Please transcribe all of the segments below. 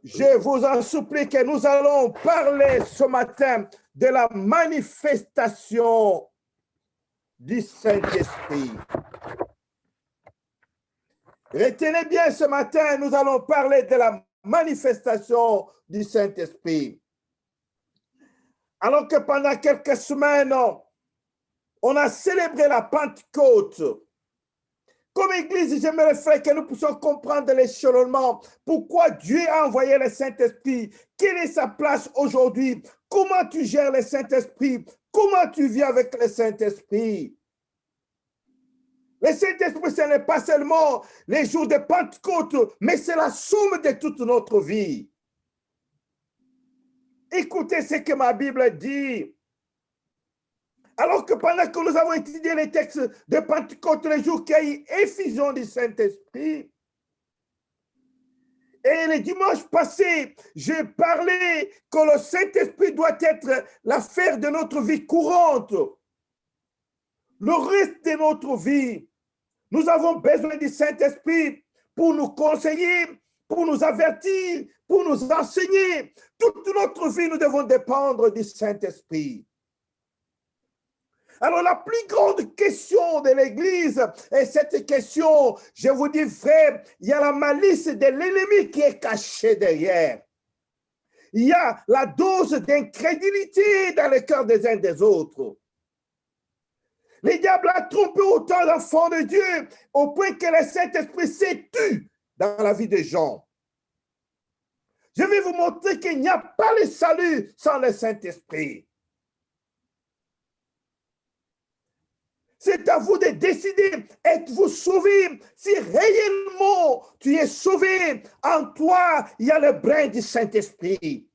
Je vous en supplie que nous allons parler ce matin de la manifestation du Saint-Esprit. Retenez bien ce matin, nous allons parler de la manifestation du Saint-Esprit. Alors que pendant quelques semaines, on a célébré la Pentecôte. Comme Église, j'aimerais faire que nous puissions comprendre l'échelonnement. Pourquoi Dieu a envoyé le Saint-Esprit? Quelle est sa place aujourd'hui? Comment tu gères le Saint-Esprit? Comment tu vis avec le Saint-Esprit? Le Saint-Esprit, ce n'est pas seulement les jours de Pentecôte, mais c'est la somme de toute notre vie. Écoutez ce que ma Bible dit. Alors que pendant que nous avons étudié les textes de Pentecôte, les jours qu'il y a eu effusion du Saint-Esprit, et le dimanche passé, j'ai parlé que le Saint-Esprit doit être l'affaire de notre vie courante. Le reste de notre vie, nous avons besoin du Saint-Esprit pour nous conseiller, pour nous avertir, pour nous enseigner. Toute notre vie, nous devons dépendre du Saint-Esprit. Alors, la plus grande question de l'Église est cette question, je vous dis, frère, il y a la malice de l'ennemi qui est cachée derrière. Il y a la dose d'incrédulité dans le cœur des uns des autres. Le diable a trompé autant d'enfants de Dieu au point que le Saint-Esprit s'est tu dans la vie des gens. Je vais vous montrer qu'il n'y a pas le salut sans le Saint-Esprit. C'est à vous de décider, êtes-vous sauvé? Si réellement tu es sauvé, en toi, il y a le brin du Saint-Esprit.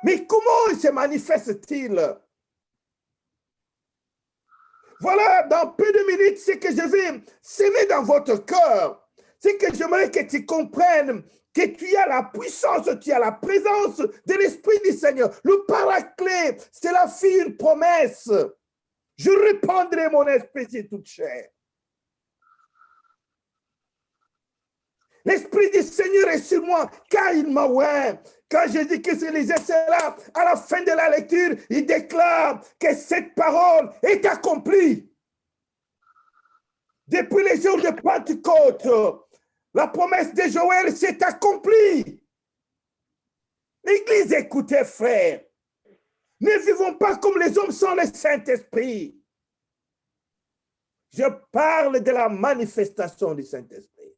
Mais comment il se manifeste-t-il? Voilà, dans peu de minutes, ce que je vais s'aimer dans votre cœur. C'est que j'aimerais que tu comprennes que tu as la puissance, tu as la présence de l'Esprit du Seigneur. Le Paraclet, c'est la fille une promesse. Je répandrai mon esprit sur toute chair. L'Esprit du Seigneur est sur moi, car il m'a oint. Quand je dis que je lisais cela, à la fin de la lecture, il déclare que cette parole est accomplie. Depuis les jours de Pentecôte, la promesse de Joël s'est accomplie. L'Église, écoutez, frères, ne vivons pas comme les hommes sans le Saint-Esprit. Je parle de la manifestation du Saint-Esprit.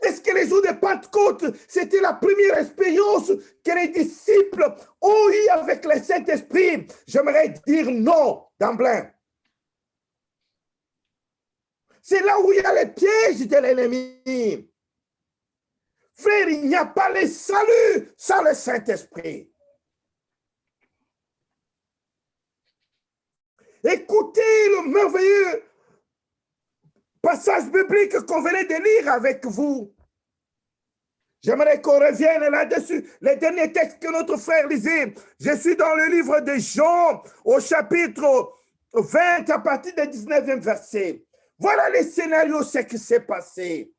Est-ce que les jours de Pentecôte, c'était la première expérience que les disciples ont eue avec le Saint-Esprit? J'aimerais dire non d'emblée. C'est là où il y a les pièges de l'ennemi. Frère, il n'y a pas le salut sans le Saint-Esprit. Écoutez le merveilleux passage biblique qu'on venait de lire avec vous. J'aimerais qu'on revienne là-dessus. Le dernier texte que notre frère lisait, je suis dans le livre de Jean, au chapitre 20, à partir du 19e verset. Voilà le scénario, ce qui s'est passé.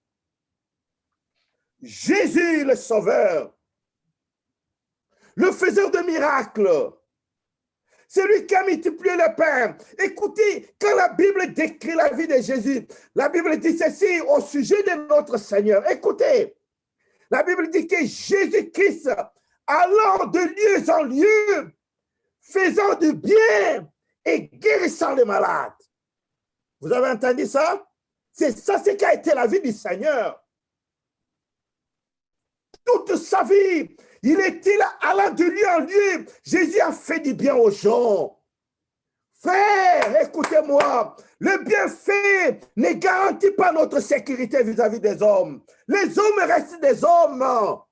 Jésus, le Sauveur, le faiseur de miracles, celui qui a multiplié le pain. Écoutez, quand la Bible décrit la vie de Jésus, la Bible dit ceci au sujet de notre Seigneur. Écoutez, la Bible dit que Jésus-Christ, allant de lieu en lieu, faisant du bien et guérissant les malades. Vous avez entendu ça? C'est ça ce qu'a été la vie du Seigneur. Toute sa vie, il était là, allant de lieu en lieu. Jésus a fait du bien aux gens. Frère, écoutez-moi, le bienfait ne garantit pas notre sécurité vis-à-vis des hommes. Les hommes restent des hommes.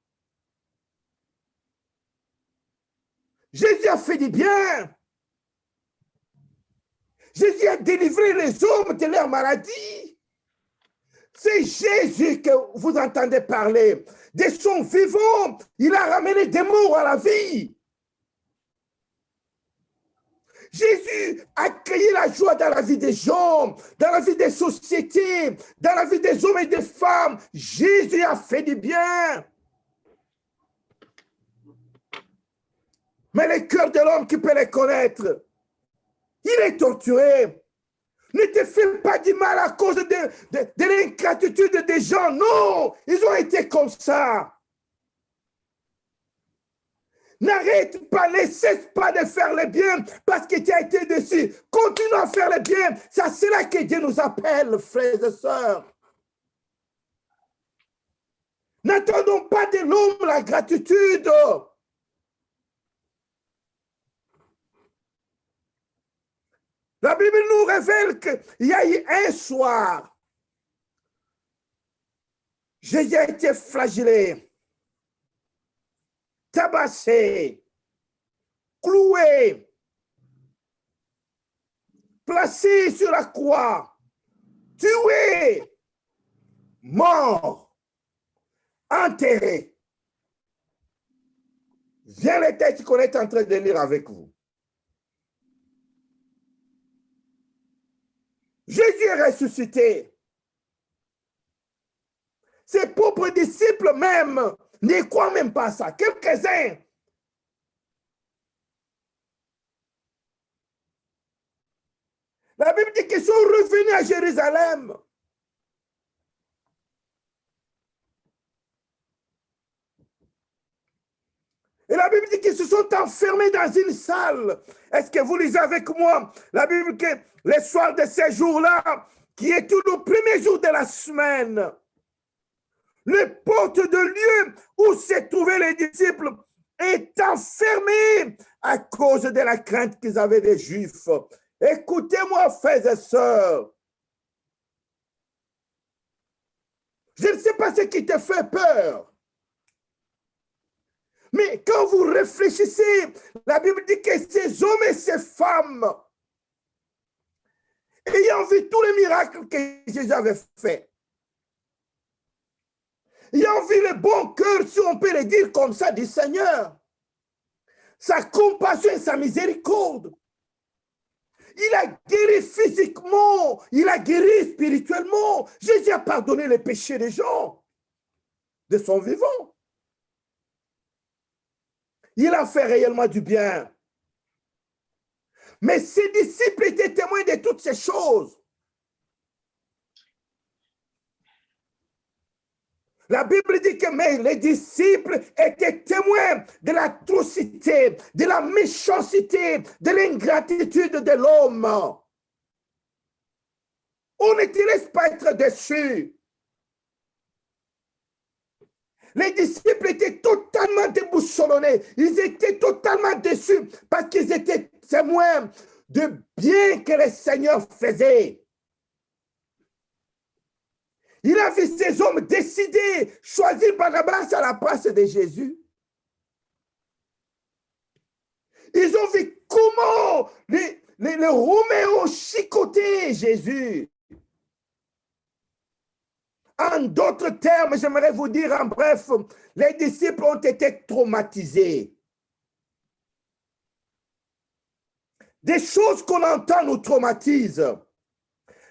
Jésus a fait du bien. Jésus a délivré les hommes de leur maladie. C'est Jésus que vous entendez parler. De son vivant, il a ramené des morts à la vie. Jésus a créé la joie dans la vie des gens, dans la vie des sociétés, dans la vie des hommes et des femmes. Jésus a fait du bien. Mais le cœur de l'homme qui peut les connaître, il est torturé. Ne te fais pas du mal à cause de l'ingratitude des gens. Non, ils ont été comme ça. N'arrête pas, ne cesse pas de faire le bien parce que tu as été dessus. Continue à faire le bien. C'est cela que Dieu nous appelle, frères et sœurs. N'attendons pas de l'homme la gratitude. La Bible nous révèle qu'il y a eu un soir, Jésus a été flagellé, tabassé, cloué, placé sur la croix, tué, mort, enterré. Viens les textes qu'on est en train de lire avec vous. Jésus est ressuscité. Ses propres disciples même ne croient même pas ça. Quelques-uns. La Bible dit qu'ils sont revenus à Jérusalem. Et la Bible dit qu'ils se sont enfermés dans une salle. Est-ce que vous lisez avec moi la Bible que les soirs de ces jours-là, qui est tout le premier jour de la semaine, les portes de lieu où se trouvaient les disciples est enfermée à cause de la crainte qu'ils avaient des Juifs. Écoutez-moi, frères et sœurs. Je ne sais pas ce qui te fait peur. Mais quand vous réfléchissez, la Bible dit que ces hommes et ces femmes, ayant vu tous les miracles que Jésus avait faits, ayant vu le bon cœur, si on peut le dire comme ça, du Seigneur, sa compassion et sa miséricorde, il a guéri physiquement, il a guéri spirituellement. Jésus a pardonné les péchés des gens de son vivant. Il a fait réellement du bien. Mais ses disciples étaient témoins de toutes ces choses. La Bible dit que mais les disciples étaient témoins de l'atrocité, de la méchanceté, de l'ingratitude de l'homme. On ne te laisse pas être déçu. Les disciples étaient totalement déboussolonnés. Ils étaient totalement déçus parce qu'ils étaient témoins de bien que le Seigneur faisait. Il a vu ces hommes décider, choisir Barnabas à la place de Jésus. Ils ont vu comment les Romains ont chicoté Jésus. En d'autres termes, j'aimerais vous dire en bref, les disciples ont été traumatisés. Des choses qu'on entend nous traumatisent.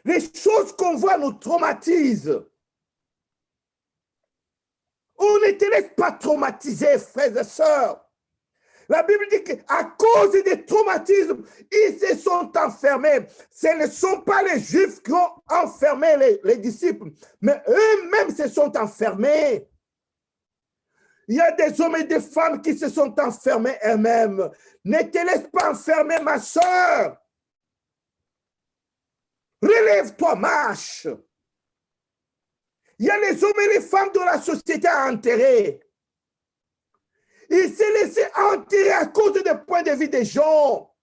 Les choses qu'on voit nous traumatisent. On ne te laisse pas traumatiser, frères et sœurs. La Bible dit qu'à cause des traumatismes, ils se sont enfermés. Ce ne sont pas les Juifs qui ont enfermé les disciples, mais eux-mêmes se sont enfermés. Il y a des hommes et des femmes qui se sont enfermés eux-mêmes. Ne te laisse pas enfermer, ma sœur. Relève-toi, marche. Il y a les hommes et les femmes dont la société a enterré. Ils s'est laissé enterrer à cause des points de vue des gens.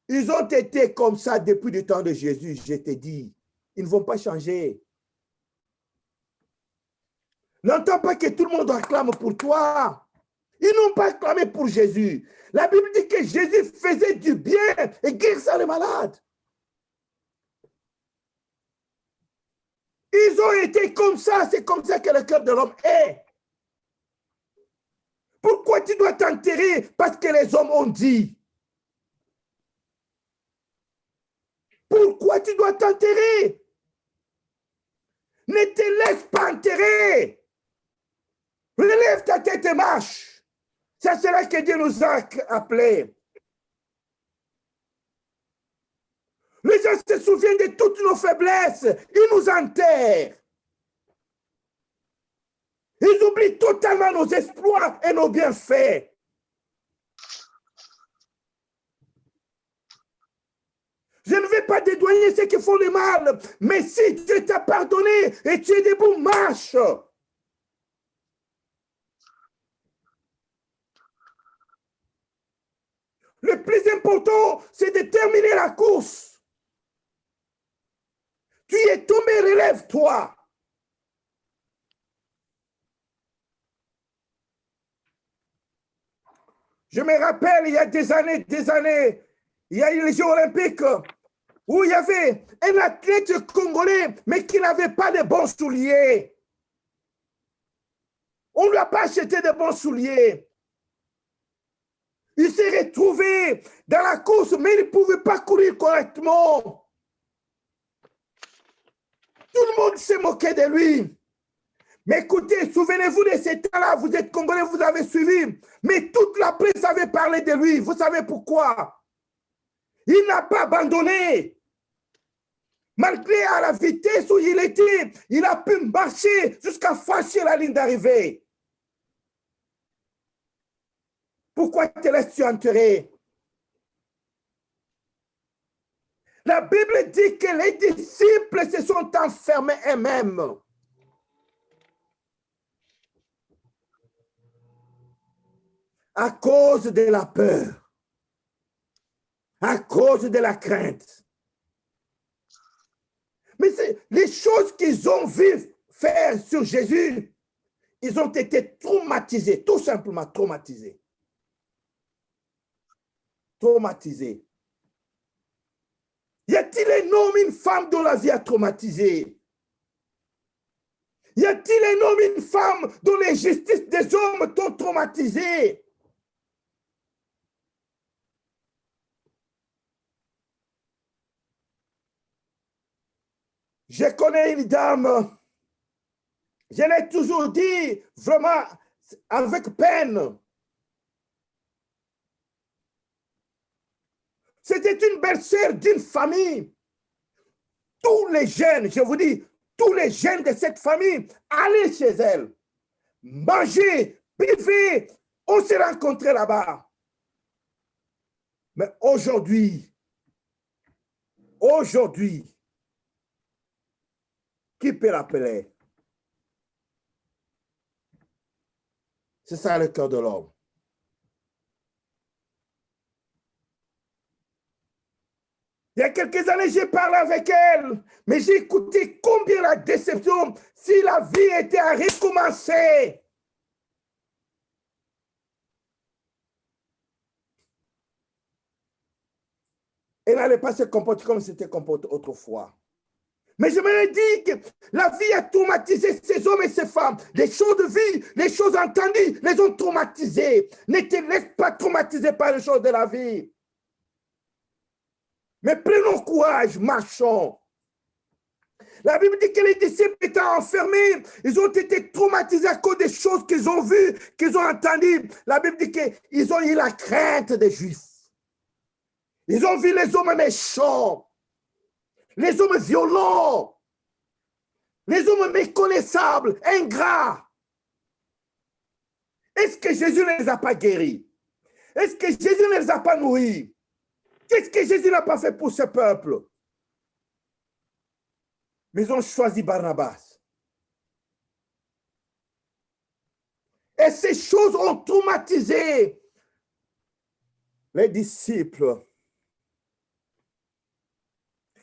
Ils ont été comme ça depuis le temps de Jésus, je te dis. Ils ne vont pas changer. N'entends pas que tout le monde acclame pour toi. Ils n'ont pas acclamé pour Jésus. La Bible dit que Jésus faisait du bien et guérissait les malades. Ils ont été comme ça, c'est comme ça que le cœur de l'homme est. Pourquoi tu dois t'enterrer? Parce que les hommes ont dit. Pourquoi tu dois t'enterrer? Ne te laisse pas enterrer. Relève ta tête et marche. C'est cela que Dieu nous a appelés. Les gens se souviennent de toutes nos faiblesses. Ils nous enterrent. Ils oublient totalement nos exploits et nos bienfaits. Je ne vais pas dédouaner ceux qui font le mal, mais si Dieu t'a pardonné et tu es debout, marche. Le plus important, c'est de terminer la course. Tu es tombé, relève-toi. Je me rappelle, il y a des années, il y a eu les Jeux olympiques où il y avait un athlète congolais, mais qui n'avait pas de bons souliers. On ne lui a pas acheté de bons souliers. Il s'est retrouvé dans la course, mais il ne pouvait pas courir correctement. Tout le monde s'est moqué de lui. Mais écoutez, souvenez-vous de ce temps-là, vous êtes Congolais, vous avez suivi. Mais toute la presse avait parlé de lui. Vous savez pourquoi? Il n'a pas abandonné. Malgré à la vitesse où il était, il a pu marcher jusqu'à franchir la ligne d'arrivée. Pourquoi te laisses-tu enterrer? La Bible dit que les disciples se sont enfermés eux-mêmes. À cause de la peur, à cause de la crainte. Mais les choses qu'ils ont vu faire sur Jésus, ils ont été traumatisés, tout simplement traumatisés. Traumatisés. Y a-t-il un homme, une femme dont la vie a traumatisé? Y a-t-il un homme, une femme dont les justices des hommes t'ont traumatisé? Je connais une dame, je l'ai toujours dit vraiment avec peine. C'était une belle-sœur d'une famille. Tous les jeunes, je vous dis, tous les jeunes de cette famille allaient chez elle, manger, buvaient, on s'est rencontrés là-bas. Mais aujourd'hui, qui peut l'appeler? C'est ça le cœur de l'homme. Il y a quelques années, j'ai parlé avec elle, mais j'ai écouté combien la déception, si la vie était à recommencer. Elle n'allait pas se comporter comme c'était comporté autrefois. Mais je me dis que la vie a traumatisé ces hommes et ces femmes. Les choses de vie, les choses entendues, les ont traumatisés. Ne te laisse pas traumatiser par les choses de la vie. Mais prenons courage, marchons. La Bible dit que les disciples étaient enfermés. Ils ont été traumatisés à cause des choses qu'ils ont vues, qu'ils ont entendues. La Bible dit qu'ils ont eu la crainte des Juifs. Ils ont vu les hommes méchants, les hommes violents, les hommes méconnaissables, ingrats. Est-ce que Jésus ne les a pas guéris? Est-ce que Jésus ne les a pas nourris? Qu'est-ce que Jésus n'a pas fait pour ce peuple? Mais ils ont choisi Barnabas. Et ces choses ont traumatisé les disciples.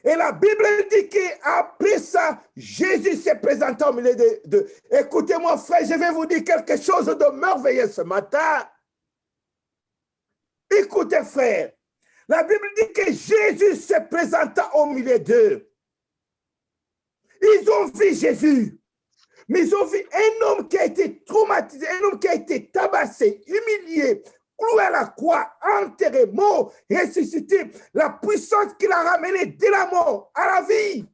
Et la Bible dit qu'après ça, Jésus s'est présenté au milieu de... Écoutez-moi, frère, je vais vous dire quelque chose de merveilleux ce matin. Écoutez, frère, la Bible dit que Jésus s'est présenté au milieu d'eux. Ils ont vu Jésus, mais ils ont vu un homme qui a été traumatisé, un homme qui a été tabassé, humilié, cloué à la croix, enterré, mort, ressuscité, la puissance qui l'a ramené de la mort à la vie.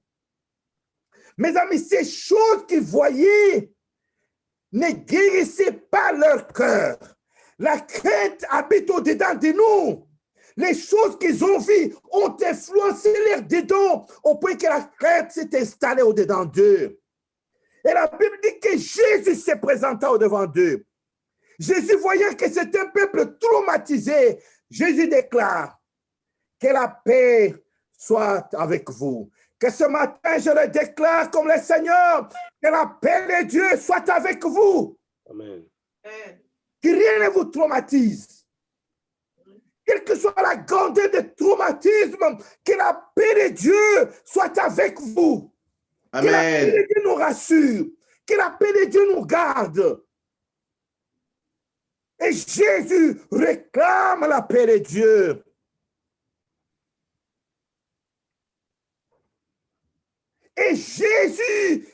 Mes amis, ces choses qu'ils voyaient ne guérissaient pas leur cœur. La crainte habite au-dedans de nous. Les choses qu'ils ont vues ont influencé leur dedans au point que la crainte s'est installée au-dedans d'eux. Et la Bible dit que Jésus s'est présenté au-devant d'eux. Jésus, voyant que c'est un peuple traumatisé, Jésus déclare que la paix soit avec vous. Que ce matin, je le déclare comme le Seigneur, que la paix de Dieu soit avec vous. Amen. Que rien ne vous traumatise. Quelle que soit la grandeur du traumatisme, que la paix de Dieu soit avec vous. Amen. Que la paix de Dieu nous rassure. Que la paix de Dieu nous garde. Et Jésus réclame la paix de Dieu. Et Jésus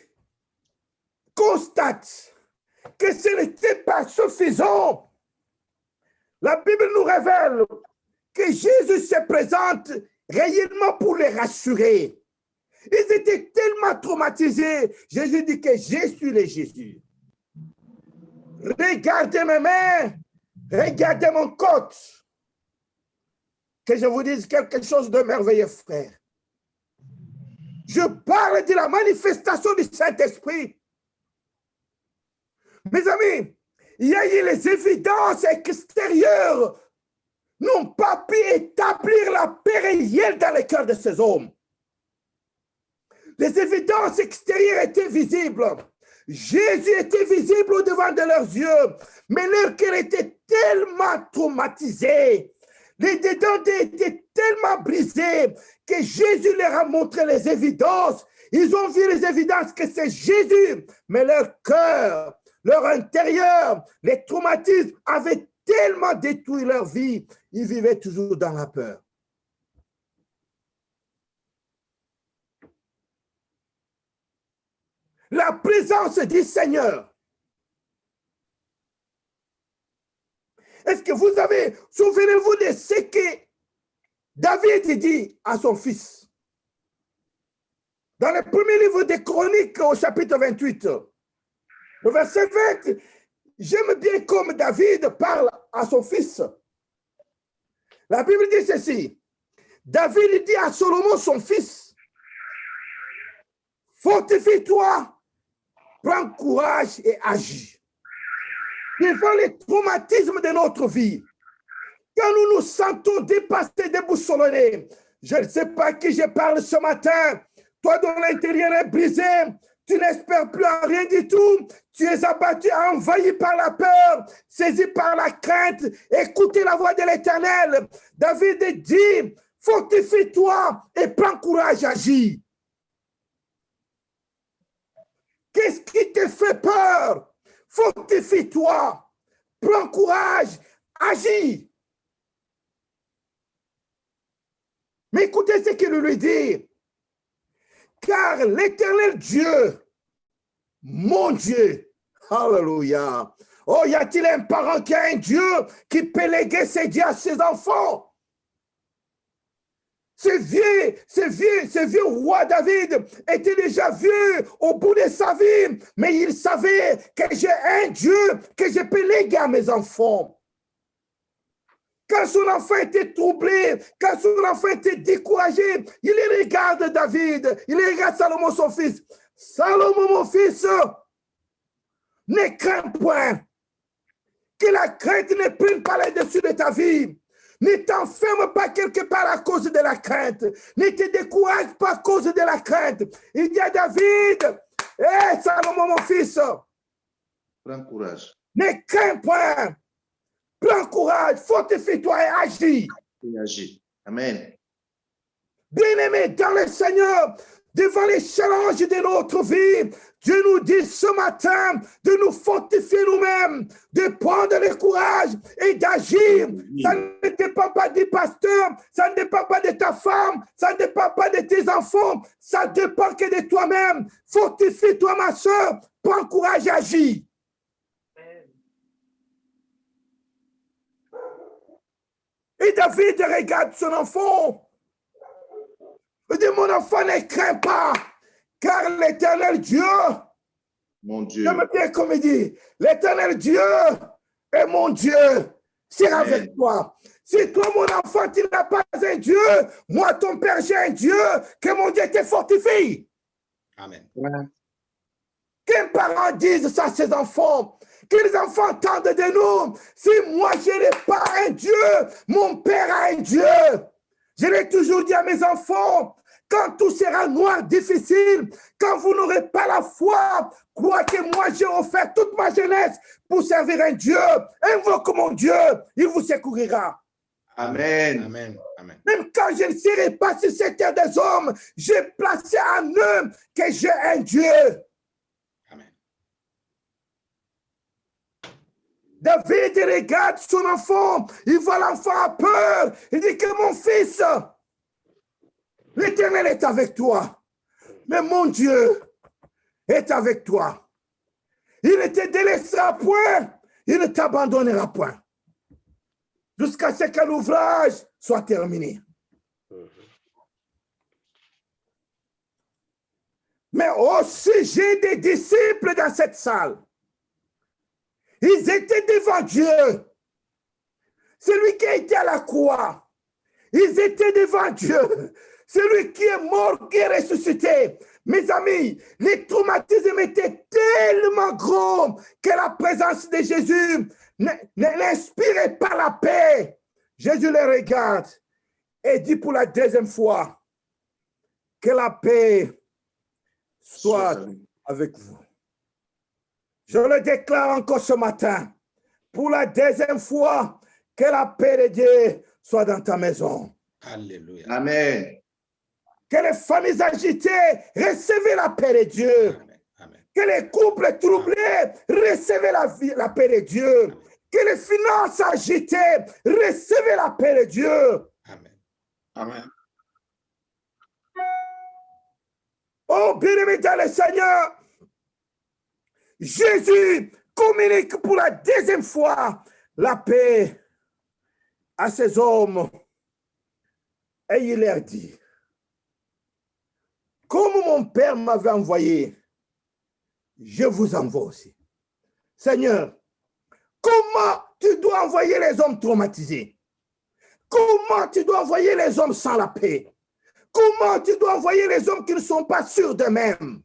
constate que ce n'était pas suffisant. La Bible nous révèle que Jésus se présente réellement pour les rassurer. Ils étaient tellement traumatisés. Jésus dit que je suis le Jésus. Regardez mes mains, regardez mon côte. Que je vous dise quelque chose de merveilleux, frère. Je parle de la manifestation du Saint-Esprit. Mes amis, il y a eu les évidences extérieures n'ont pas pu établir la paix réelle dans le cœur de ces hommes. Les évidences extérieures étaient visibles. Jésus était visible au-devant de leurs yeux, mais leur cœur était tellement traumatisé. Les dedans étaient tellement brisés que Jésus leur a montré les évidences. Ils ont vu les évidences que c'est Jésus, mais leur cœur, leur intérieur, les traumatismes avaient tellement détruit leur vie. Ils vivaient toujours dans la peur. La présence du Seigneur. Est-ce que vous avez, souvenez-vous de ce que David dit à son fils? Dans le premier livre des Chroniques, au chapitre 28, le verset 20, j'aime bien comme David parle à son fils. La Bible dit ceci. David dit à Salomon, son fils, fortifie-toi, prends courage et agis. Devant les traumatismes de notre vie, quand nous nous sentons dépassés, déboussolés, je ne sais pas à qui je parle ce matin, toi dont l'intérieur est brisé, tu n'espères plus en rien du tout, tu es abattu, envahi par la peur, saisi par la crainte, écoutez la voix de l'Éternel. David dit, fortifie-toi et prends courage, agis. Qu'est-ce qui te fait peur? Fortifie-toi, prends courage, agis. Mais écoutez ce qu'il lui dit. Car l'Éternel Dieu, mon Dieu, alléluia. Oh, y a-t-il un parent qui a un Dieu qui peut léguer ses dieux à ses enfants? Ce vieux roi David était déjà vieux au bout de sa vie, mais il savait que j'ai un Dieu que je peux léguer à mes enfants. Quand son enfant était troublé, quand son enfant était découragé, il regarde David, il regarde Salomon, son fils. Salomon, mon fils, ne crains point que la crainte ne prenne pas le dessus de ta vie. Ne t'enferme pas quelque part à cause de la crainte. Ne te décourage pas à cause de la crainte. Il dit à David, hé Salomon, mon fils, Prends courage. ne crains point. Prends courage, fortifie-toi et agis. Et agis. Amen. Bien-aimés dans le Seigneur, devant les challenges de notre vie, Dieu nous dit ce matin de nous fortifier nous-mêmes, de prendre le courage et d'agir. Ça ne dépend pas du pasteur, ça ne dépend pas de ta femme, ça ne dépend pas de tes enfants, ça dépend que de toi-même. Fortifie-toi, ma soeur, prends courage et agis. Et David regarde son enfant. Il dit, mon enfant, ne crains pas, car l'Éternel Dieu, Mon Dieu. j'aime bien comme il dit, l'Éternel Dieu est mon Dieu, sera Amen. avec toi. Si toi, mon enfant, tu n'as pas un Dieu, moi, ton père, j'ai un Dieu, que mon Dieu te fortifie. Amen. Qu'un parent dise ça à ses enfants, que les enfants entendent de nous, si moi je n'ai pas un Dieu, mon père a un Dieu. Je l'ai toujours dit à mes enfants, quand tout sera noir, difficile, quand vous n'aurez pas la foi, crois que moi j'ai offert toute ma jeunesse pour servir un Dieu. Invoque mon Dieu, il vous secourira. Amen. Amen. Amen. Même quand je ne serai pas sur cette terre des hommes, j'ai placé en eux que j'ai un Dieu. Amen. David regarde son enfant, il voit l'enfant à peur, il dit que mon fils, l'Éternel est avec toi, mais mon Dieu est avec toi. Il ne te délaissera point, il ne t'abandonnera point, jusqu'à ce que l'ouvrage soit terminé. Mais au sujet des disciples dans cette salle, ils étaient devant Dieu. Celui qui a été à la croix, ils étaient devant Dieu. Celui qui est mort, qui est ressuscité. Mes amis, les traumatismes étaient tellement grands que la présence de Jésus n'inspirait pas la paix. Jésus les regarde et dit pour la deuxième fois que la paix soit avec vous. Je le déclare encore ce matin, pour la deuxième fois, que la paix de Dieu soit dans ta maison. Alléluia. Amen. Que les familles agitées, recevez la paix de Dieu. Amen. Amen. Que les couples troublés, recevez la paix de Dieu. Que les finances agitées, recevez la paix de Dieu. Amen. Amen. Oh, bien-aimé dans le Seigneur, Jésus communique pour la deuxième fois la paix à ces hommes. Et il leur dit, comme mon Père m'avait envoyé, je vous envoie aussi. Seigneur, comment tu dois envoyer les hommes traumatisés? Comment tu dois envoyer les hommes sans la paix? Comment tu dois envoyer les hommes qui ne sont pas sûrs d'eux-mêmes?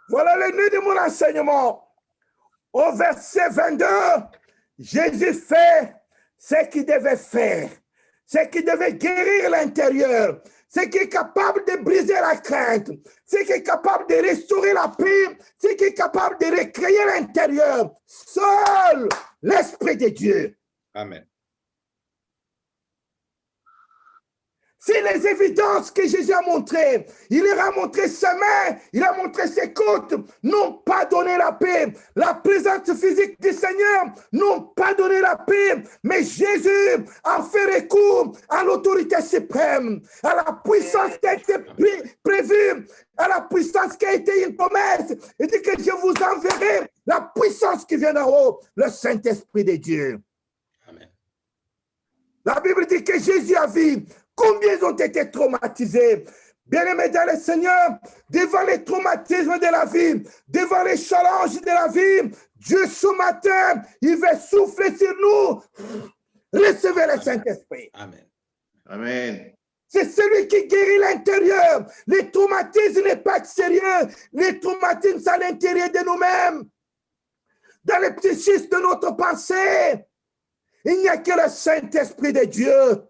Voilà le nœud de mon enseignement. Au verset 22, Jésus fait ce qu'il devait faire, ce qui devait guérir l'intérieur, ce qui est capable de briser la crainte, ce qui est capable de restaurer la paix, ce qui est capable de recréer l'intérieur. Seul l'Esprit de Dieu. Amen. C'est les évidences que Jésus a montrées. Il leur a montré sa main, il a montré ses côtes, n'ont pas donné la paix. La présence physique du Seigneur n'ont pas donné la paix. Mais Jésus a fait recours à l'autorité suprême, à la puissance qui a été prévue, à la puissance qui a été une promesse. Il dit que je vous enverrai la puissance qui vient d'en haut, le Saint-Esprit de Dieu. Amen. La Bible dit que Jésus a vu combien ils ont été traumatisés. Bien-aimés dans le Seigneur, devant les traumatismes de la vie, devant les challenges de la vie, Dieu ce matin, il veut souffler sur nous. Recevez le Saint-Esprit. Amen. Amen. C'est celui qui guérit l'intérieur. Les traumatismes n'est pas extérieur. Les traumatismes, c'est à l'intérieur de nous-mêmes. Dans le psychisme de notre pensée. Il n'y a que le Saint-Esprit de Dieu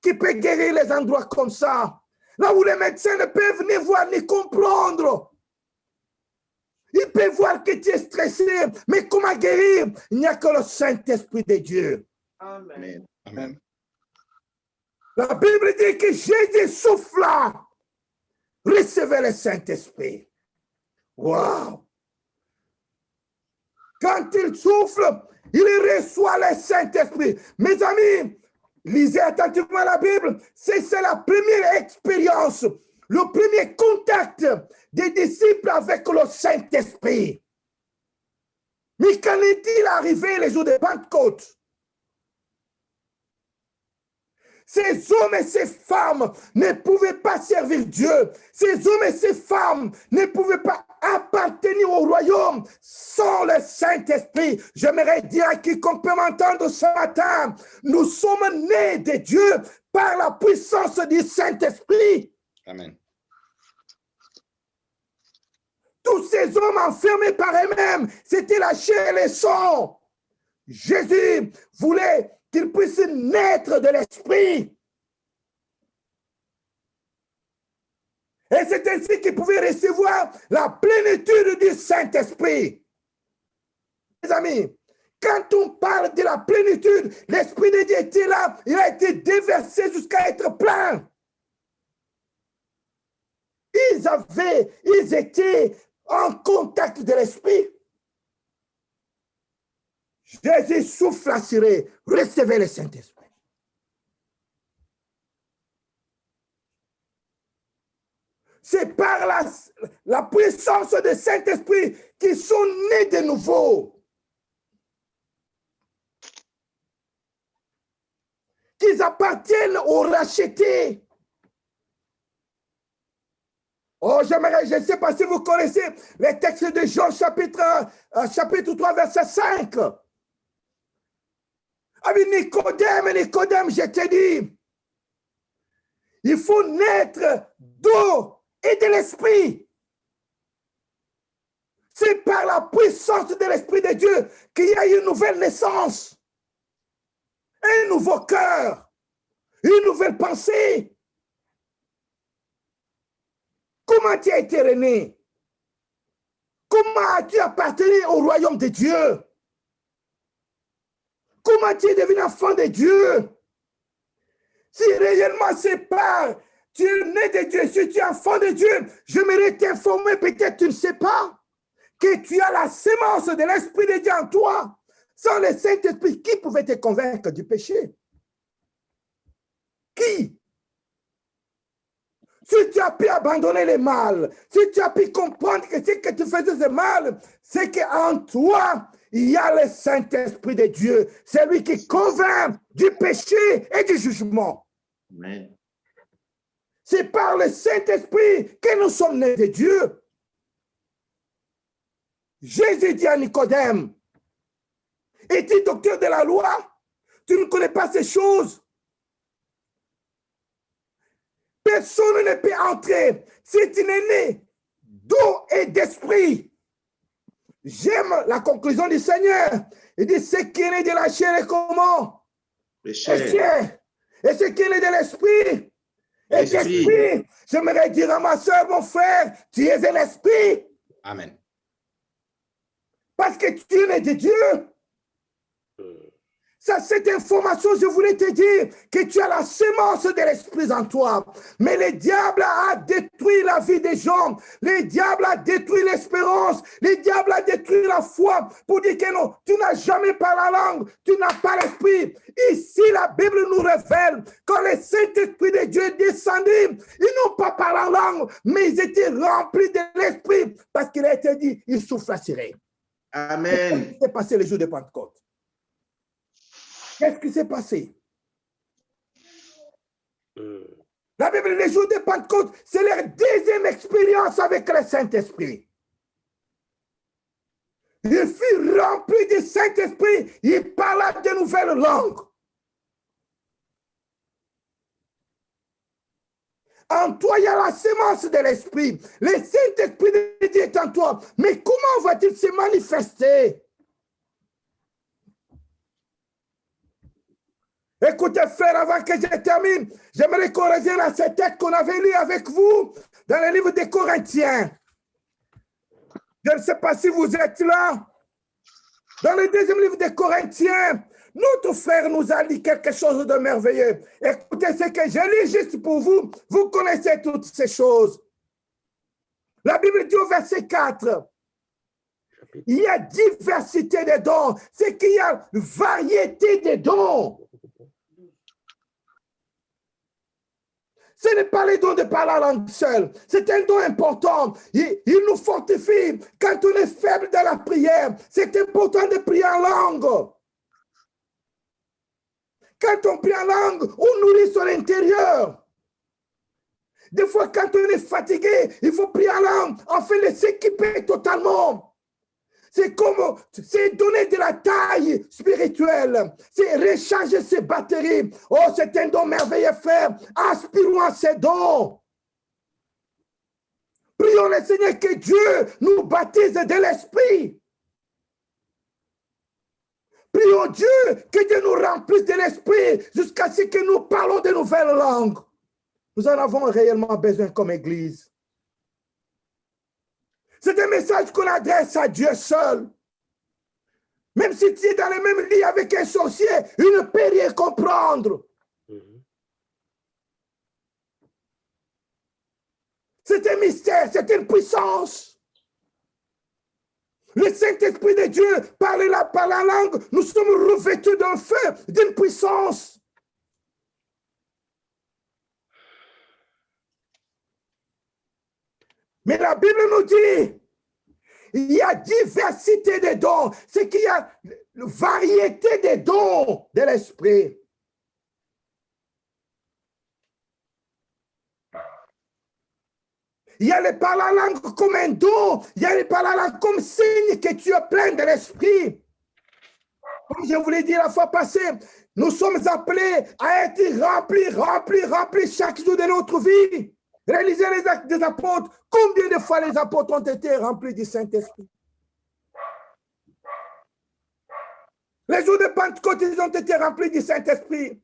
qui peut guérir les endroits comme ça. Là où les médecins ne peuvent ni voir ni comprendre. Ils peuvent voir que tu es stressé, mais comment guérir? Il n'y a que le Saint-Esprit de Dieu. Amen. Amen. La Bible dit que Jésus souffla. Recevez le Saint-Esprit. Wow! Quand il souffle, il reçoit le Saint-Esprit. Mes amis, lisez attentivement la Bible. C'est la première expérience, le premier contact des disciples avec le Saint-Esprit. Mais quand est-il arrivé les jours de Pentecôte? Ces hommes et ces femmes ne pouvaient pas servir Dieu. Ces hommes et ces femmes ne pouvaient pas appartenir au royaume sans le Saint-Esprit. J'aimerais dire à quiconque peut m'entendre ce matin, nous sommes nés de Dieu par la puissance du Saint-Esprit. Amen. Tous ces hommes enfermés par eux-mêmes, c'était la chair et le sang. Jésus voulait qu'ils puissent naître de l'Esprit. Et c'est ainsi qu'ils pouvaient recevoir la plénitude du Saint-Esprit. Mes amis, quand on parle de la plénitude, l'Esprit de Dieu était là, il a été déversé jusqu'à être plein. Ils étaient en contact de l'Esprit. Jésus souffle sur eux, recevez le Saint-Esprit. C'est par la puissance du Saint-Esprit qu'ils sont nés de nouveau. Qu'ils appartiennent aux rachetés. Oh, j'aimerais, je ne sais pas si vous connaissez les textes de Jean chapitre 3, verset 5. Avec Nicodème, je te dis, il faut naître d'eau et de l'Esprit. C'est par la puissance de l'Esprit de Dieu qu'il y a une nouvelle naissance, un nouveau cœur, une nouvelle pensée. Comment tu as été rené? Comment as-tu appartenu au royaume de Dieu? Comment tu es devenu enfant de Dieu? Si réellement c'est par tu es né de Dieu, si tu es enfant de Dieu, j'aimerais t'informer, peut-être tu ne sais pas, que tu as la sémence de l'Esprit de Dieu en toi. Sans le Saint-Esprit, qui pouvait te convaincre du péché? Qui? Si tu as pu abandonner le mal, si tu as pu comprendre que ce que tu faisais c'est mal, c'est qu'en toi, il y a le Saint-Esprit de Dieu. C'est lui qui convainc du péché et du jugement. Amen. C'est par le Saint-Esprit que nous sommes nés de Dieu. Jésus dit à Nicodème, es-tu docteur de la loi? Tu ne connais pas ces choses? Personne ne peut entrer si tu n'es né d'eau et d'esprit. J'aime la conclusion du Seigneur. Il dit, ce qui est né de la chair est comment? Le Et chair. chair. Et ce qui est né de l'esprit est L'esprit. esprit. J'aimerais dire à ma soeur, mon frère, tu es de l'esprit. Amen. Parce que tu es né de Dieu. Ça, cette information, je voulais te dire que tu as la sémence de l'esprit en toi. Mais le diable a détruit la vie des gens. Le diable a détruit l'espérance. Le diable a détruit la foi pour dire que non, tu n'as jamais pas la langue, tu n'as pas l'esprit. Ici, la Bible nous révèle quand le Saint-Esprit de Dieu est descendu, ils n'ont pas parlé en langue, mais ils étaient remplis de l'esprit parce qu'il a été dit, il souffle sur eux. Amen. Qu'est-ce qui s'est passé le jour de Pentecôte? Qu'est-ce qui s'est passé? La Bible, les jours de Pentecôte, c'est leur deuxième expérience avec le Saint-Esprit. Il fut rempli du Saint-Esprit, il parla de nouvelles langues. En toi, il y a la sémence de l'Esprit. Le Saint-Esprit de Dieu est en toi. Mais comment va-t-il se manifester? Écoutez, frère, avant que je termine, j'aimerais qu'on revienne à ce texte qu'on avait lu avec vous dans le livre des Corinthiens. Je ne sais pas si vous êtes là. Dans le deuxième livre des Corinthiens, notre frère nous a dit quelque chose de merveilleux. Écoutez ce que je lis juste pour vous. Vous connaissez toutes ces choses. La Bible dit au verset 4, il y a diversité de dons. C'est qu'il y a variété de dons. Ce n'est pas les dons de parler en langue seule. C'est un don important. Il nous fortifie quand on est faible dans la prière. C'est important de prier en langue. Quand on prie en langue, on nourrit son intérieur. Des fois, quand on est fatigué, il faut prier en langue afin de s'équiper totalement. C'est comme, c'est donner de la taille spirituelle. C'est recharger ses batteries. Oh, c'est un don merveilleux, frère. Aspirons à ces dons. Prions le Seigneur que Dieu nous baptise de l'Esprit. Prions Dieu que Dieu nous remplisse de l'Esprit jusqu'à ce que nous parlons de nouvelles langues. Nous en avons réellement besoin comme Église. C'est un message qu'on adresse à Dieu seul. Même si tu es dans le même lit avec un sorcier, il ne peut rien comprendre. C'est un mystère, c'est une puissance. Le Saint-Esprit de Dieu, par la langue, nous sommes revêtus d'un feu, d'une puissance. Mais la Bible nous dit, il y a diversité de dons, c'est qu'il y a variété de dons de l'Esprit. Il y a le parler en langue comme un don, il y a le parler en langue comme signe que tu es plein de l'Esprit. Comme je vous l'ai dit la fois passée, nous sommes appelés à être remplis chaque jour de notre vie. Réaliser les actes des apôtres. Combien de fois les apôtres ont été remplis du Saint-Esprit? Les jours de Pentecôte, ils ont été remplis du Saint-Esprit.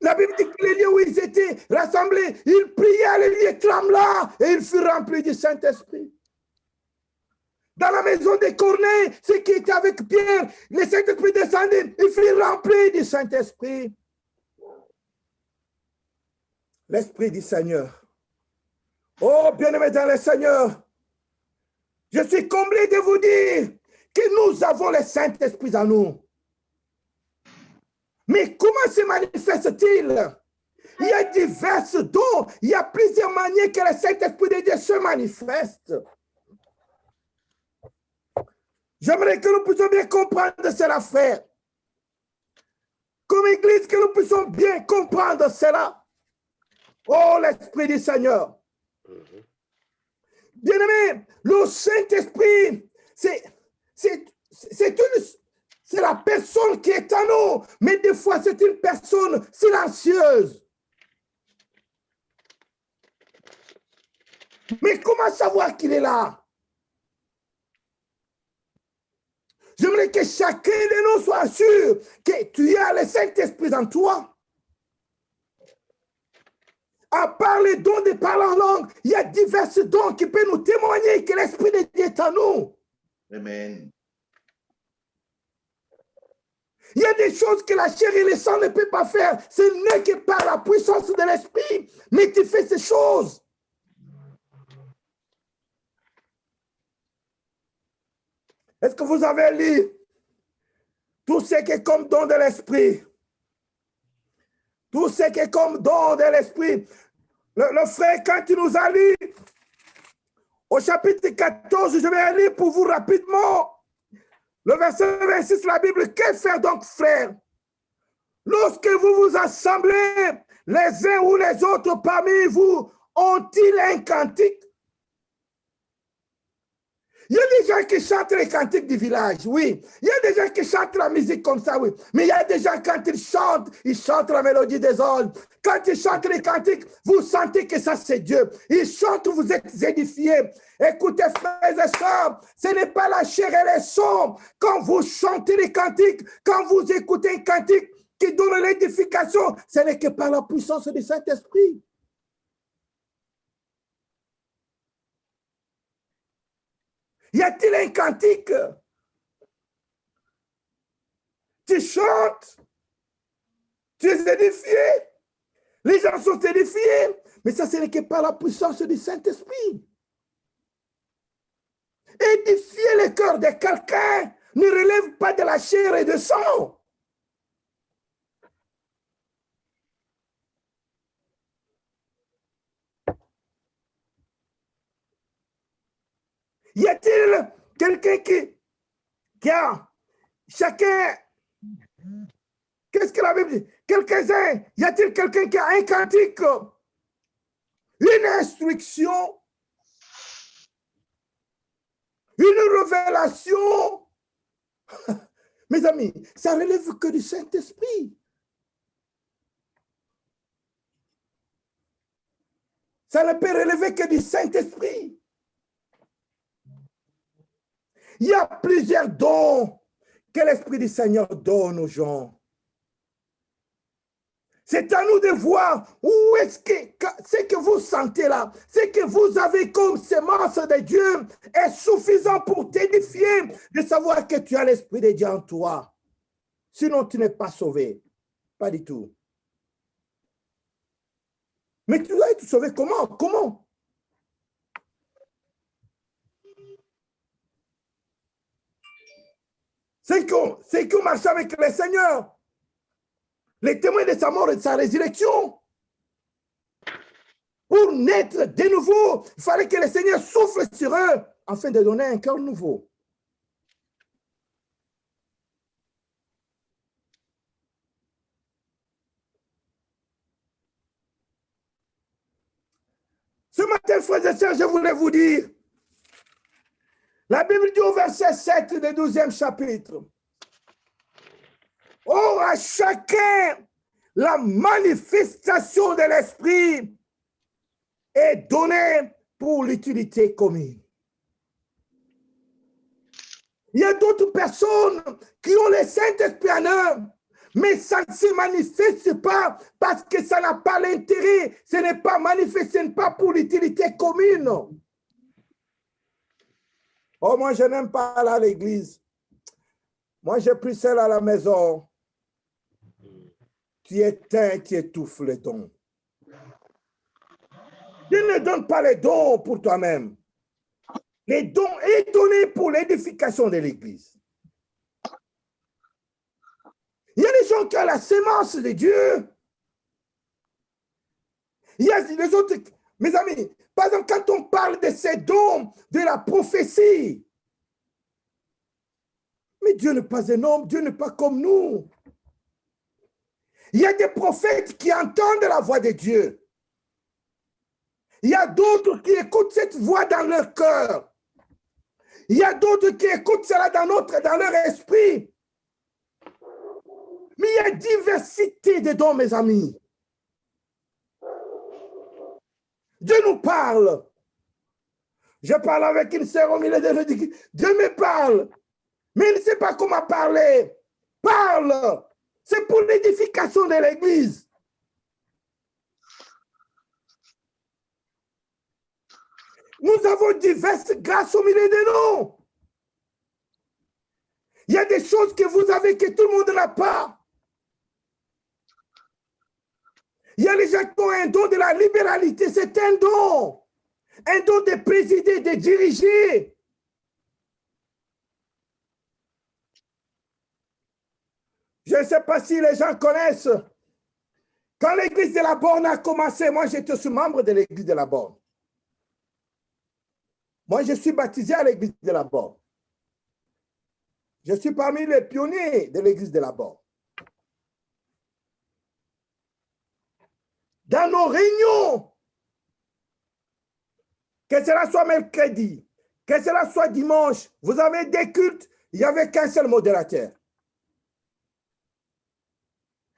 La Bible dit que les lieux où ils étaient rassemblés, ils priaient, les lieux trembla et ils furent remplis du Saint-Esprit. Dans la maison de Corneille, ceux qui étaient avec Pierre, le Saint-Esprit descendait, ils furent remplis du Saint-Esprit. L'Esprit du Seigneur. Oh, bien-aimés dans le Seigneur, je suis comblé de vous dire que nous avons le Saint-Esprit en nous. Mais comment se manifeste-t-il? Il y a divers dons, il y a plusieurs manières que le Saint-Esprit de Dieu se manifeste. J'aimerais que nous puissions bien comprendre cela, frère. Comme Église, que nous puissions bien comprendre cela. Oh, l'Esprit du Seigneur. Bien-aimé, le Saint-Esprit, c'est la personne qui est en nous, mais des fois c'est une personne silencieuse. Mais comment savoir qu'il est là? J'aimerais que chacun de nous soit sûr que tu as le Saint-Esprit en toi. À part les dons de parler en langue, il y a divers dons qui peuvent nous témoigner que l'Esprit de Dieu est en nous. Amen. Il y a des choses que la chair et le sang ne peuvent pas faire. Ce n'est que par la puissance de l'Esprit. Mais tu fais ces choses. Est-ce que vous avez lu tout ce qui est comme don de l'Esprit? Tout ce qui est comme don de l'Esprit. Le frère, quand il nous a lu, au chapitre 14, je vais lire pour vous rapidement. Le verset 26, la Bible, que faire donc, frère? Lorsque vous vous assemblez, les uns ou les autres parmi vous, ont-ils un cantique? Il y a des gens qui chantent les cantiques du village, oui. Il y a des gens qui chantent la musique comme ça, oui. Mais il y a des gens, quand ils chantent la mélodie des orgues. Quand ils chantent les cantiques, vous sentez que ça, c'est Dieu. Ils chantent, vous êtes édifiés. Écoutez, frères et sœurs, ce n'est pas la chair et les sons. Quand vous chantez les cantiques, quand vous écoutez un cantique qui donne l'édification, ce n'est que par la puissance du Saint-Esprit. Y a-t-il un cantique? Tu chantes, tu es édifié, les gens sont édifiés, mais ça, ce n'est que par la puissance du Saint-Esprit. Édifier le cœur de quelqu'un ne relève pas de la chair et du sang. Y a-t-il quelqu'un qui a chacun, qu'est-ce que la Bible dit? Quelques-uns, y a-t-il quelqu'un qui a un cantique, une instruction, une révélation? Mes amis, ça relève que du Saint-Esprit. Ça ne peut relever que du Saint-Esprit. Il y a plusieurs dons que l'Esprit du Seigneur donne aux gens. C'est à nous de voir où est-ce que ce que vous sentez là, ce que vous avez comme semence de Dieu est suffisant pour t'édifier, de savoir que tu as l'Esprit de Dieu en toi. Sinon, tu n'es pas sauvé. Pas du tout. Mais tu dois être sauvé comment? Comment? C'est qu'on marche avec le Seigneur. Les témoins de sa mort et de sa résurrection. Pour naître de nouveau, il fallait que le Seigneur souffle sur eux afin de donner un cœur nouveau. Ce matin, frères et sœurs, je voulais vous dire, la Bible dit au verset 7 du 12e chapitre, « Or, à chacun, la manifestation de l'Esprit est donnée pour l'utilité commune. » Il y a d'autres personnes qui ont le Saint-Esprit en eux, mais ça ne se manifeste pas parce que ça n'a pas l'intérêt. Ce n'est pas manifesté, ce n'est pas pour l'utilité commune. Oh, moi, je n'aime pas aller à l'église. Moi, j'ai pris seul à la maison. Tu éteins, tu étouffes les dons. Dieu ne donne pas les dons pour toi-même. Les dons sont donnés pour l'édification de l'église. Il y a des gens qui ont la sémence de Dieu. Il y a les autres, mes amis, par exemple, quand on parle de ces dons, de la prophétie, mais Dieu n'est pas un homme, Dieu n'est pas comme nous. Il y a des prophètes qui entendent la voix de Dieu. Il y a d'autres qui écoutent cette voix dans leur cœur. Il y a d'autres qui écoutent cela dans leur esprit. Mais il y a diversité de dons, mes amis. Dieu nous parle. Je parle avec une sœur au milieu de nous. Dieu me parle. Mais il ne sait pas comment parler. Parle. C'est pour l'édification de l'Église. Nous avons diverses grâces au milieu de nous. Il y a des choses que vous avez que tout le monde n'a pas. Il y a les gens qui ont un don de la libéralité, c'est un don. Un don de présider, de diriger. Je ne sais pas si les gens connaissent. Quand l'église de la Borne a commencé, moi j'étais membre de l'église de la Borne. Moi je suis baptisé à l'église de la Borne. Je suis parmi les pionniers de l'église de la Borne. Dans nos réunions, que cela soit mercredi, que cela soit dimanche, vous avez des cultes, il n'y avait qu'un seul modérateur.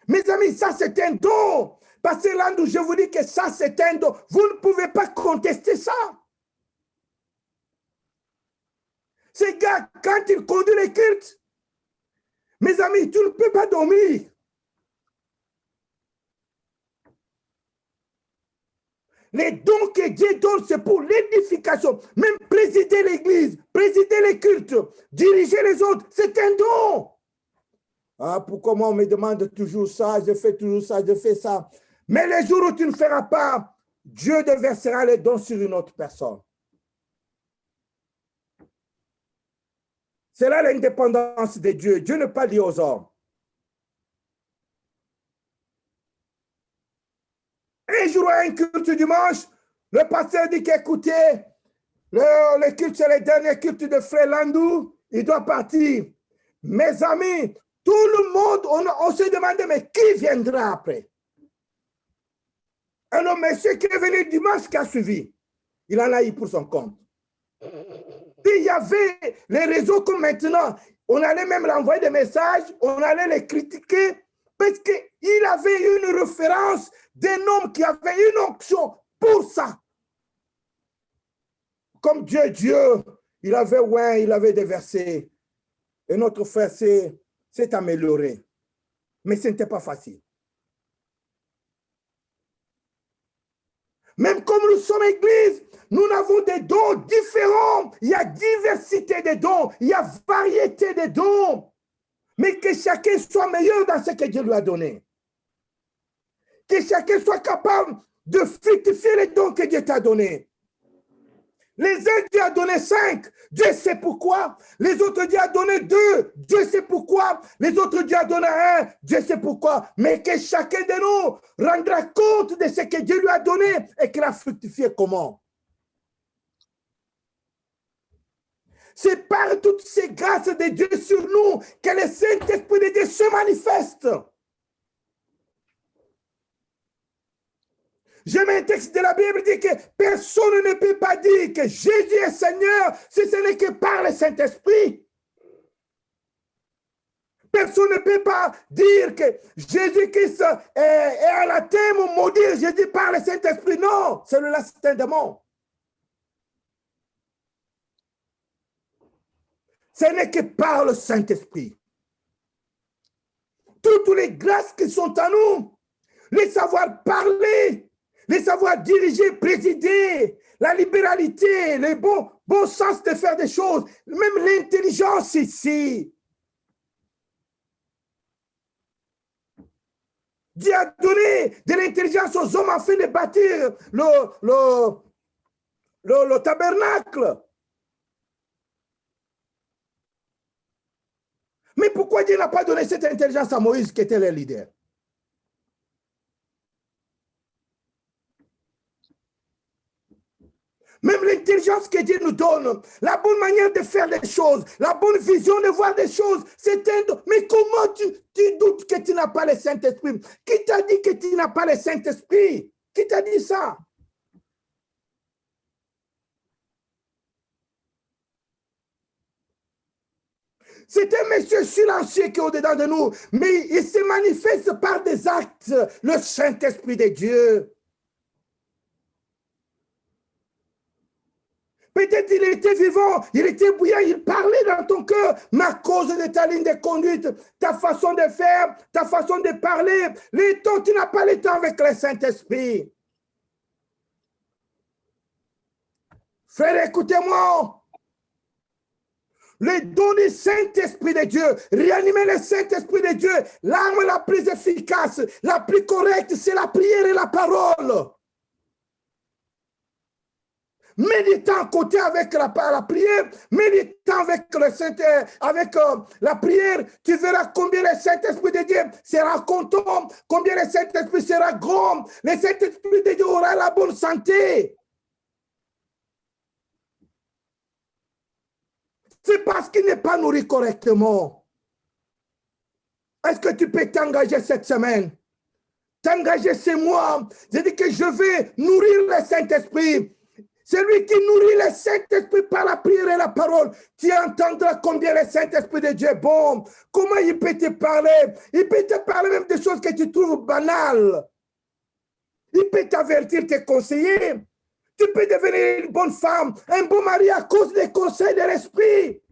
Mes amis, ça c'est un don. Parce que là, je vous dis que ça c'est un don. Vous ne pouvez pas contester ça. Ces gars, quand ils conduisent les cultes, mes amis, tu ne peux pas dormir. Les dons que Dieu donne, c'est pour l'édification. Même présider l'église, présider les cultes, diriger les autres, c'est un don. Ah, pourquoi moi on me demande toujours ça, je fais toujours ça, je fais ça. Mais les jours où tu ne feras pas, Dieu déversera les dons sur une autre personne. C'est là l'indépendance de Dieu. Dieu ne pas dit aux hommes. Un jour à un culte dimanche, le pasteur dit qu'écoutez, Le culte, c'est le dernier culte de Frère Landou. Il doit partir. Mes amis, tout le monde, on se demandait, mais qui viendra après? Et le monsieur qui est venu dimanche qui a suivi, il en a eu pour son compte. Il y avait les réseaux comme maintenant, on allait même l'envoyer des messages, on allait les critiquer, parce qu'il avait une référence d'un homme qui avait une option pour ça. Comme Dieu, il avait des versets. Et notre frère s'est amélioré. Mais ce n'était pas facile. Même comme nous sommes église, nous avons des dons différents. Il y a diversité des dons. Il y a variété des dons. Mais que chacun soit meilleur dans ce que Dieu lui a donné. Que chacun soit capable de fructifier les dons que Dieu t'a donnés. Les uns, Dieu a donné 5. Dieu sait pourquoi. Les autres, Dieu a donné 2. Dieu sait pourquoi. Les autres, Dieu a donné 1. Dieu sait pourquoi. Mais que chacun de nous rendra compte de ce que Dieu lui a donné et qu'il a fructifié comment. C'est par toutes ces grâces de Dieu sur nous que le Saint-Esprit de Dieu se manifeste. J'aime un texte de la Bible qui dit que personne ne peut pas dire que Jésus est Seigneur si ce n'est que par le Saint-Esprit. Personne ne peut pas dire que Jésus-Christ est anathème ou maudire Jésus par le Saint-Esprit. Non, celui-là, c'est un démon. Ce n'est que par le Saint-Esprit. Toutes les grâces qui sont en nous, les savoir parler, les savoir diriger, présider, la libéralité, le bon sens de faire des choses, même l'intelligence ici. Dieu a donné de l'intelligence aux hommes afin de bâtir le tabernacle. Mais pourquoi Dieu n'a pas donné cette intelligence à Moïse qui était le leader? Même l'intelligence que Dieu nous donne, la bonne manière de faire les choses, la bonne vision de voir des choses, c'est un don. Mais comment tu doutes que tu n'as pas le Saint-Esprit? Qui t'a dit que tu n'as pas le Saint-Esprit? Qui t'a dit ça? C'est un monsieur silencieux qui est au-dedans de nous, mais il se manifeste par des actes, le Saint-Esprit de Dieu. Peut-être il était vivant, il était bouillant, il parlait dans ton cœur, mais à cause de ta ligne de conduite, ta façon de faire, ta façon de parler, les temps, tu n'as pas le temps avec le Saint-Esprit. Frère, écoutez-moi. Le don du Saint-Esprit de Dieu, réanimer le Saint-Esprit de Dieu, l'arme la plus efficace, la plus correcte, c'est la prière et la parole. Méditant à côté avec la prière, méditant avec le avec la prière, tu verras combien le Saint-Esprit de Dieu sera content, combien le Saint-Esprit sera grand, le Saint-Esprit de Dieu aura la bonne santé. C'est parce qu'il n'est pas nourri correctement. Est-ce que tu peux t'engager cette semaine? T'engager ce mois. Je dis que je vais nourrir le Saint-Esprit. Celui qui nourrit le Saint-Esprit par la prière et la parole, tu entendras combien le Saint-Esprit de Dieu est bon. Comment il peut te parler? Il peut te parler même des choses que tu trouves banales. Il peut t'avertir, te conseiller. Tu peux devenir une bonne femme, un bon mari à cause des conseils de l'Esprit.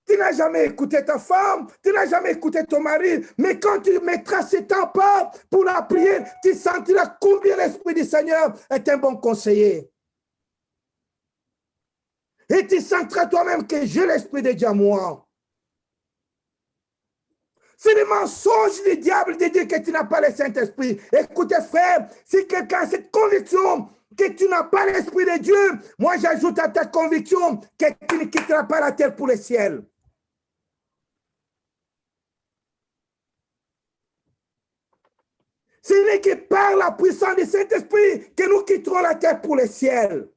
Tu n'as jamais écouté ta femme, tu n'as jamais écouté ton mari, mais quand tu mettras ce temps part pour la prière, tu sentiras combien l'Esprit du Seigneur est un bon conseiller. Et tu sentiras toi-même que j'ai l'Esprit de Dieu à moi. C'est le mensonge du diable de dire que tu n'as pas le Saint-Esprit. Écoutez, frère, si quelqu'un a cette conviction que tu n'as pas l'Esprit de Dieu, moi j'ajoute à ta conviction que tu ne quitteras pas la terre pour le ciel. Ce n'est que par la puissance du Saint-Esprit que nous quitterons la terre pour le ciel.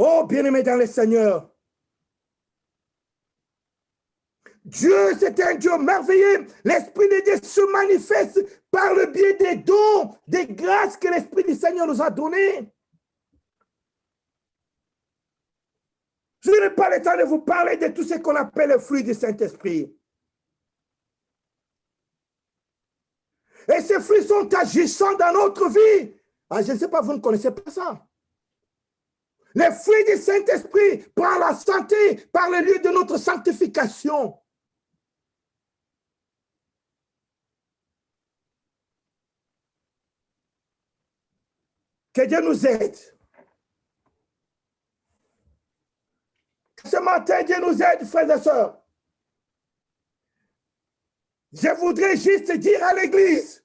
Oh, bien-aimé dans le Seigneur, Dieu, c'est un Dieu merveilleux. L'Esprit de Dieu se manifeste par le biais des dons, des grâces que l'Esprit du Seigneur nous a données. Je n'ai pas le temps de vous parler de tout ce qu'on appelle le fruit du Saint-Esprit. Et ces fruits sont agissants dans notre vie. Ah, je ne sais pas, vous ne connaissez pas ça. Les fruits du Saint-Esprit par la santé, par le lieu de notre sanctification. Que Dieu nous aide. Ce matin, Dieu nous aide, frères et sœurs. Je voudrais juste dire à l'Église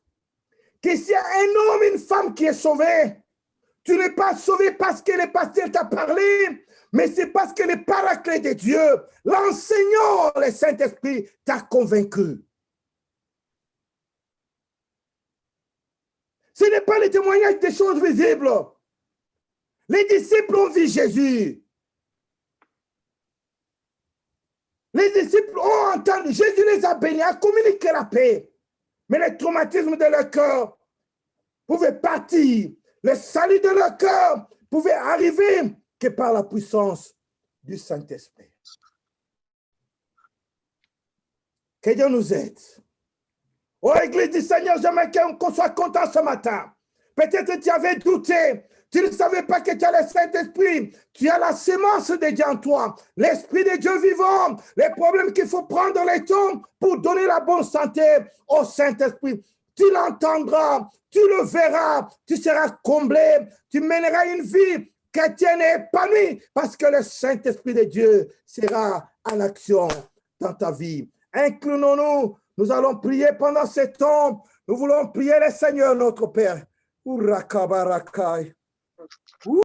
que s'il y a un homme, une femme qui est sauvé, tu n'es pas sauvé parce que le pasteur t'a parlé, mais c'est parce que le paraclet de Dieu, l'enseignant, le Saint-Esprit, t'a convaincu. Ce n'est pas le témoignage des choses visibles. Les disciples ont vu Jésus. Les disciples ont entendu, Jésus les a bénis, a communiqué la paix. Mais le traumatisme de leur cœur pouvait partir. Le salut de leur cœur pouvait arriver que par la puissance du Saint-Esprit. Que Dieu nous aide. Oh, Église du Seigneur, j'aimerais qu'on soit content ce matin. Peut-être que tu avais douté. Tu ne savais pas que tu as le Saint-Esprit. Tu as la sémence de Dieu en toi. L'Esprit de Dieu vivant. Les problèmes qu'il faut prendre le temps pour donner la bonne santé au Saint-Esprit. Tu l'entendras, tu le verras, tu seras comblé, tu mèneras une vie chrétienne et épanouie parce que le Saint-Esprit de Dieu sera en action dans ta vie. Inclinons-nous, nous allons prier pendant ce temps. Nous voulons prier le Seigneur notre Père. Urakabarakay.